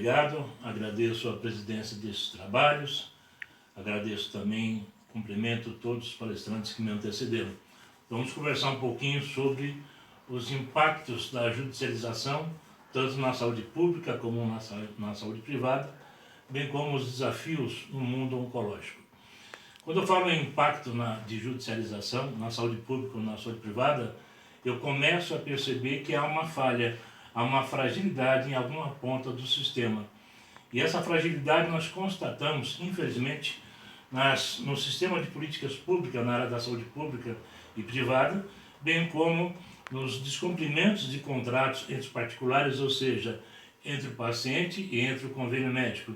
obrigado, agradeço a presidência desses trabalhos, agradeço também, cumprimento todos os palestrantes que me antecederam. Vamos conversar um pouquinho sobre os impactos da judicialização, tanto na saúde pública como na saúde privada, bem como os desafios no mundo oncológico. Quando eu falo em impacto de judicialização na saúde pública ou na saúde privada, eu começo a perceber que há uma falha, há uma fragilidade em alguma ponta do sistema. E essa fragilidade nós constatamos, infelizmente, no sistema de políticas públicas, na área da saúde pública e privada, bem como nos descumprimentos de contratos entre os particulares, ou seja, entre o paciente e entre o convênio médico.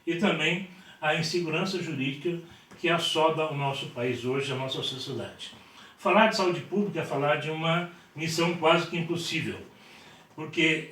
E também a insegurança jurídica que assola o nosso país hoje, a nossa sociedade. Falar de saúde pública é falar de uma missão quase que impossível, porque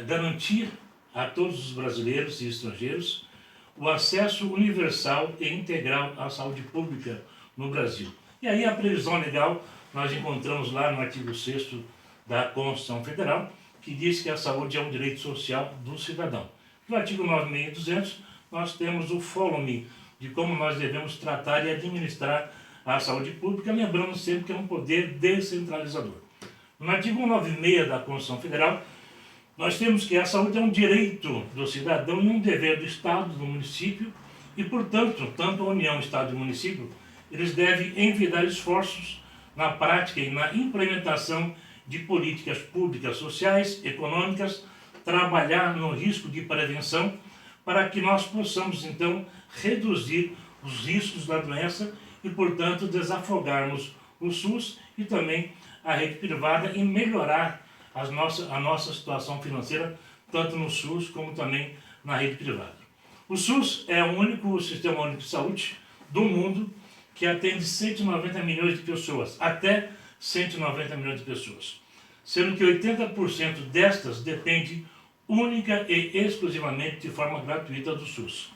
garantir a todos os brasileiros e estrangeiros o acesso universal e integral à saúde pública no Brasil. E aí a previsão legal nós encontramos lá no artigo 6º da Constituição Federal, que diz que a saúde é um direito social do cidadão. No artigo 9.200 nós temos o follow-me de como nós devemos tratar e administrar a saúde pública, lembrando sempre que é um poder descentralizador. No artigo 196 da Constituição Federal, nós temos que a saúde é um direito do cidadão e um dever do Estado, do município, e, portanto, tanto a União, Estado e município, eles devem envidar esforços na prática e na implementação de políticas públicas, sociais, econômicas, trabalhar no risco de prevenção, para que nós possamos, então, reduzir os riscos da doença e, portanto, desafogarmos o SUS e também a rede privada e melhorar a nossa situação financeira, tanto no SUS como também na rede privada. O SUS é o único sistema único de saúde do mundo que atende 190 milhões de pessoas, até 190 milhões de pessoas, sendo que 80% destas depende única e exclusivamente de forma gratuita do SUS.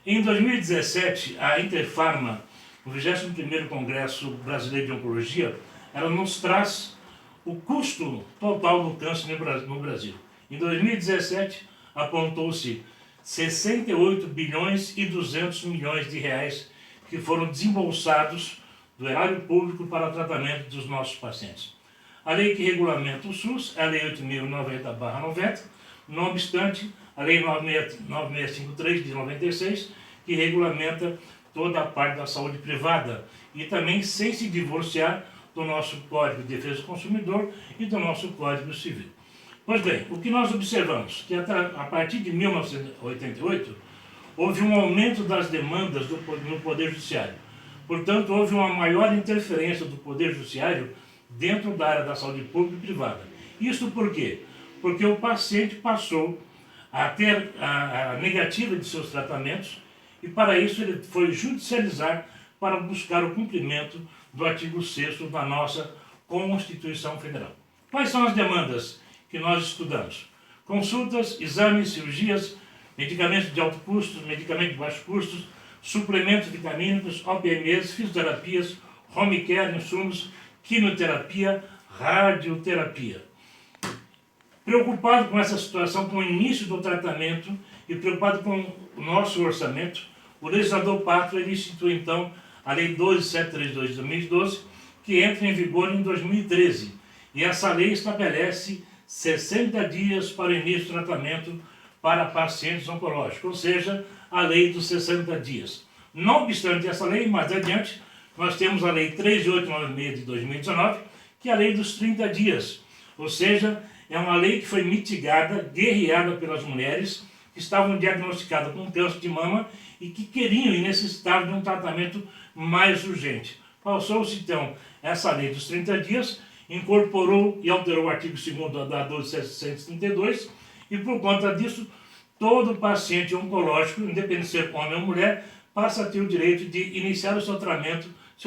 Em 2017, a Interpharma, no 21º Congresso Brasileiro de Oncologia, ela nos traz o custo total do câncer no Brasil. Em 2017, apontou-se 68 bilhões e 200 milhões de reais que foram desembolsados do erário público para o tratamento dos nossos pacientes. A lei que regulamenta o SUS é a Lei 8.090/90, não obstante, a Lei 9653 de 96, que regulamenta toda a parte da saúde privada e também sem se divorciar do nosso Código de Defesa do Consumidor e do nosso Código Civil. Pois bem, o que nós observamos? Que a partir de 1988, houve um aumento das demandas no Poder Judiciário. Portanto, houve uma maior interferência do Poder Judiciário dentro da área da saúde pública e privada. Isso por quê? Porque o paciente passou a ter a negativa de seus tratamentos e, para isso, ele foi judicializar para buscar o cumprimento do artigo 6º da nossa Constituição Federal. Quais são as demandas que nós estudamos? Consultas, exames, cirurgias, medicamentos de alto custo, medicamentos de baixo custo, suplementos vitamínicos, OPMs, fisioterapias, home care, insumos, quimioterapia, radioterapia. Preocupado com essa situação, com o início do tratamento e preocupado com o nosso orçamento, o legislador pátrio ele instituiu então a Lei 12.732 de 2012, que entra em vigor em 2013. E essa lei estabelece 60 dias para o início do tratamento para pacientes oncológicos, ou seja, a lei dos 60 dias. Não obstante essa lei, mais adiante, nós temos a Lei 13.896 de 2019, que é a lei dos 30 dias, ou seja, é uma lei que foi mitigada, guerreada pelas mulheres que estavam diagnosticadas com câncer de mama e que queriam e necessitavam de um tratamento mais urgente. Passou-se então essa lei dos 30 dias, incorporou e alterou o artigo 2º da 12.732 e por conta disso, todo paciente oncológico, independente de ser homem ou mulher, passa a ter o direito de iniciar o seu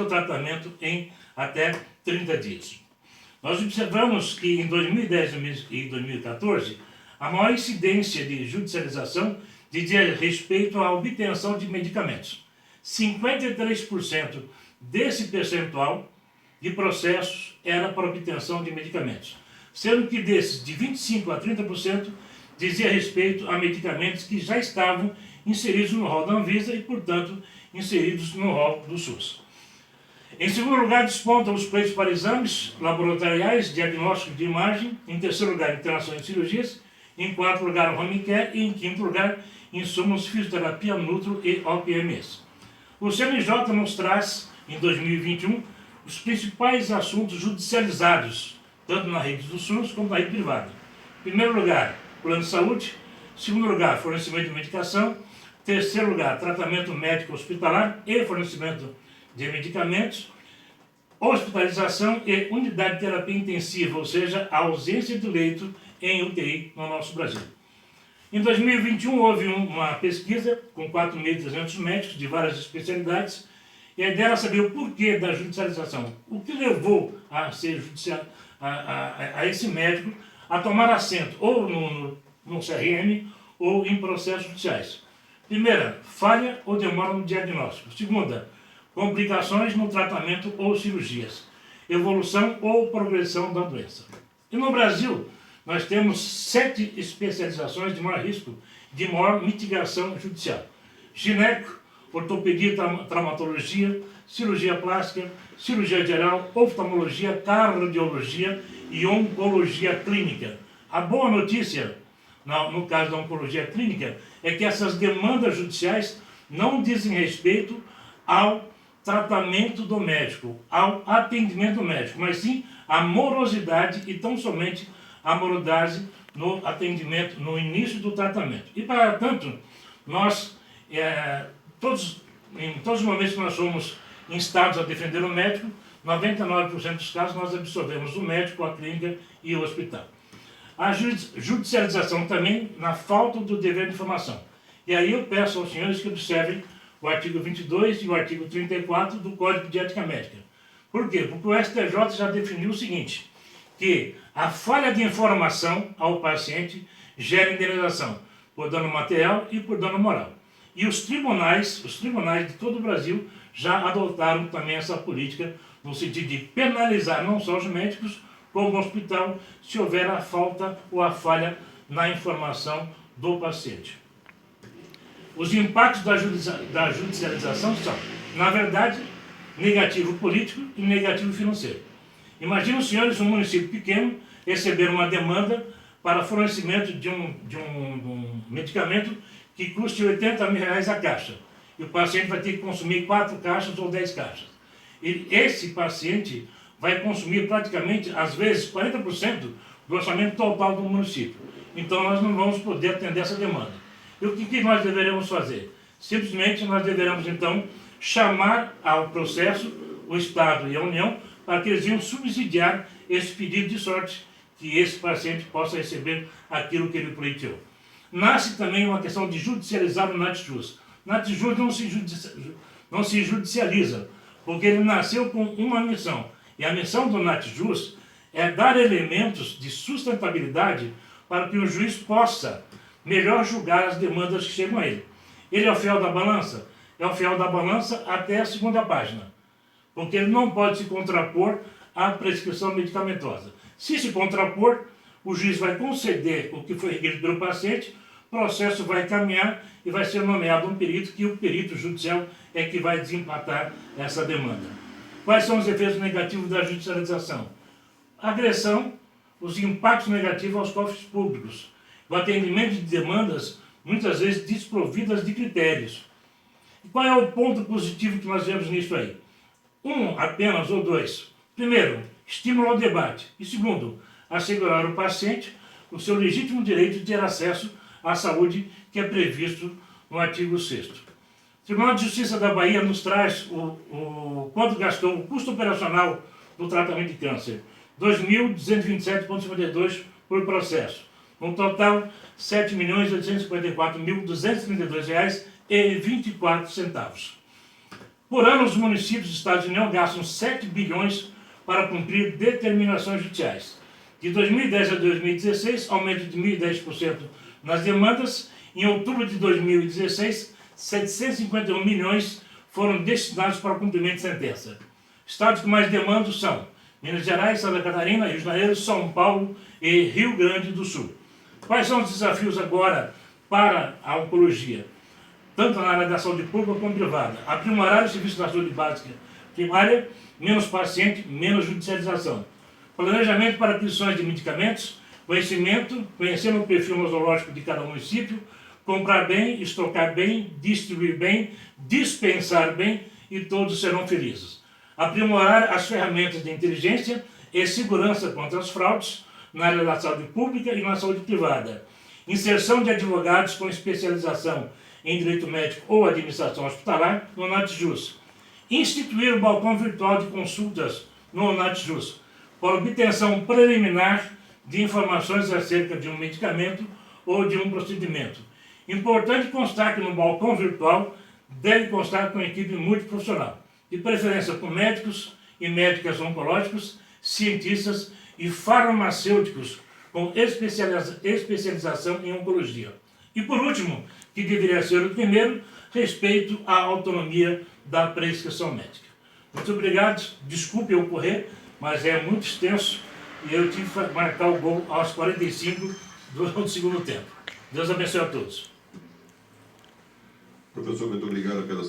tratamento em até 30 dias. Nós observamos que em 2010 e 2014, a maior incidência de judicialização dizia respeito à obtenção de medicamentos. 53% desse percentual de processos era para obtenção de medicamentos, sendo que desses, de 25% a 30%, dizia respeito a medicamentos que já estavam inseridos no rol da Anvisa e, portanto, inseridos no rol do SUS. Em segundo lugar, despontam os pleitos para exames laboratoriais, diagnósticos de imagem. Em terceiro lugar, internações e cirurgias. Em quarto lugar, home care. E em quinto lugar, insumos, fisioterapia, nutro e OPMS. O CNJ nos traz, em 2021, os principais assuntos judicializados, tanto na rede do SUS como na rede privada. Em primeiro lugar, plano de saúde. Em segundo lugar, fornecimento de medicação. Em terceiro lugar, tratamento médico hospitalar e fornecimento de medicamentos, hospitalização e unidade de terapia intensiva, ou seja, a ausência de leito em UTI no nosso Brasil. Em 2021 houve uma pesquisa com 4.300 médicos de várias especialidades e a ideia era saber o porquê da judicialização, o que levou a esse médico a tomar assento ou no CRM ou em processos judiciais. Primeira, falha ou demora no diagnóstico. Segunda, complicações no tratamento ou cirurgias, evolução ou progressão da doença. E no Brasil, nós temos 7 especializações de maior risco, de maior mitigação judicial. Gineco, ortopedia e traumatologia, cirurgia plástica, cirurgia geral, oftalmologia, cardiologia e oncologia clínica. A boa notícia, no caso da oncologia clínica, é que essas demandas judiciais não dizem respeito ao tratamento do médico, ao atendimento do médico, mas sim a morosidade e tão somente a morosidade no atendimento, no início do tratamento. E, para tanto, nós, em todos os momentos que nós somos instados a defender o médico, 99% dos casos nós absorvemos o médico, a clínica e o hospital. A judicialização também na falta do dever de informação. E aí eu peço aos senhores que observem o artigo 22 e o artigo 34 do Código de Ética Médica. Por quê? Porque o STJ já definiu o seguinte, que a falha de informação ao paciente gera indenização por dano material e por dano moral. E os tribunais de todo o Brasil já adotaram também essa política no sentido de penalizar não só os médicos, como o hospital, se houver a falta ou a falha na informação do paciente. Os impactos da judicialização são, na verdade, negativo político e negativo financeiro. Imagina os senhores, um município pequeno, receber uma demanda para fornecimento de um medicamento que custe R$80 mil a caixa. E o paciente vai ter que consumir 4 caixas ou 10 caixas. E esse paciente vai consumir praticamente, às vezes, 40% do orçamento total do município. Então nós não vamos poder atender essa demanda. E o que nós deveremos fazer? Simplesmente nós deveremos, então, chamar ao processo o Estado e a União para que eles venham subsidiar esse pedido de sorte, que esse paciente possa receber aquilo que ele pleiteou. Nasce também uma questão de judicializar o NATJUS. O NATJUS não se judicializa, porque ele nasceu com uma missão. E a missão do NATJUS é dar elementos de sustentabilidade para que o juiz possa melhor julgar as demandas que chegam a ele. Ele é o fiel da balança? É o fiel da balança até a segunda página, porque ele não pode se contrapor à prescrição medicamentosa. Se se contrapor, o juiz vai conceder o que foi requerido pelo paciente, o processo vai caminhar e vai ser nomeado um perito, que o perito judicial é que vai desempatar essa demanda. Quais são os efeitos negativos da judicialização? Agressão, os impactos negativos aos cofres públicos, o atendimento de demandas, muitas vezes desprovidas de critérios. E qual é o ponto positivo que nós vemos nisso aí? Um apenas ou dois. Primeiro, estímulo ao debate. E segundo, assegurar ao paciente o seu legítimo direito de ter acesso à saúde que é previsto no artigo 6º. O Tribunal de Justiça da Bahia nos traz quanto gastou o custo operacional do tratamento de câncer. R$ 2.227,52 por processo. No total, R$ 7.854.232,24. Por ano, os municípios do Estado de União gastam 7 bilhões para cumprir determinações judiciais. De 2010 a 2016, aumento de 1.010% nas demandas. Em outubro de 2016, 751 milhões foram destinados para o cumprimento de sentença. Estados que mais demandam são Minas Gerais, Santa Catarina, Rio de Janeiro, São Paulo e Rio Grande do Sul. Quais são os desafios agora para a oncologia? Tanto na área da saúde pública como privada. Aprimorar o serviço da saúde básica primária, menos paciente, menos judicialização. Planejamento para aquisições de medicamentos, conhecendo o perfil nosológico de cada município, comprar bem, estocar bem, distribuir bem, dispensar bem e todos serão felizes. Aprimorar as ferramentas de inteligência e segurança contra as fraudes na área da saúde pública e na saúde privada. Inserção de advogados com especialização em direito médico ou administração hospitalar no ONATJUS. Instituir o balcão virtual de consultas no ONATJUS para obtenção preliminar de informações acerca de um medicamento ou de um procedimento. Importante constar que no balcão virtual deve constar com equipe multiprofissional, de preferência com médicos e médicas oncológicos, cientistas e farmacêuticos com especialização em oncologia. E por último, que deveria ser o primeiro, respeito à autonomia da prescrição médica. Muito obrigado, desculpe eu correr, mas é muito extenso e eu tive que marcar o gol aos 45 do segundo tempo. Deus abençoe a todos. Professor, muito obrigado pela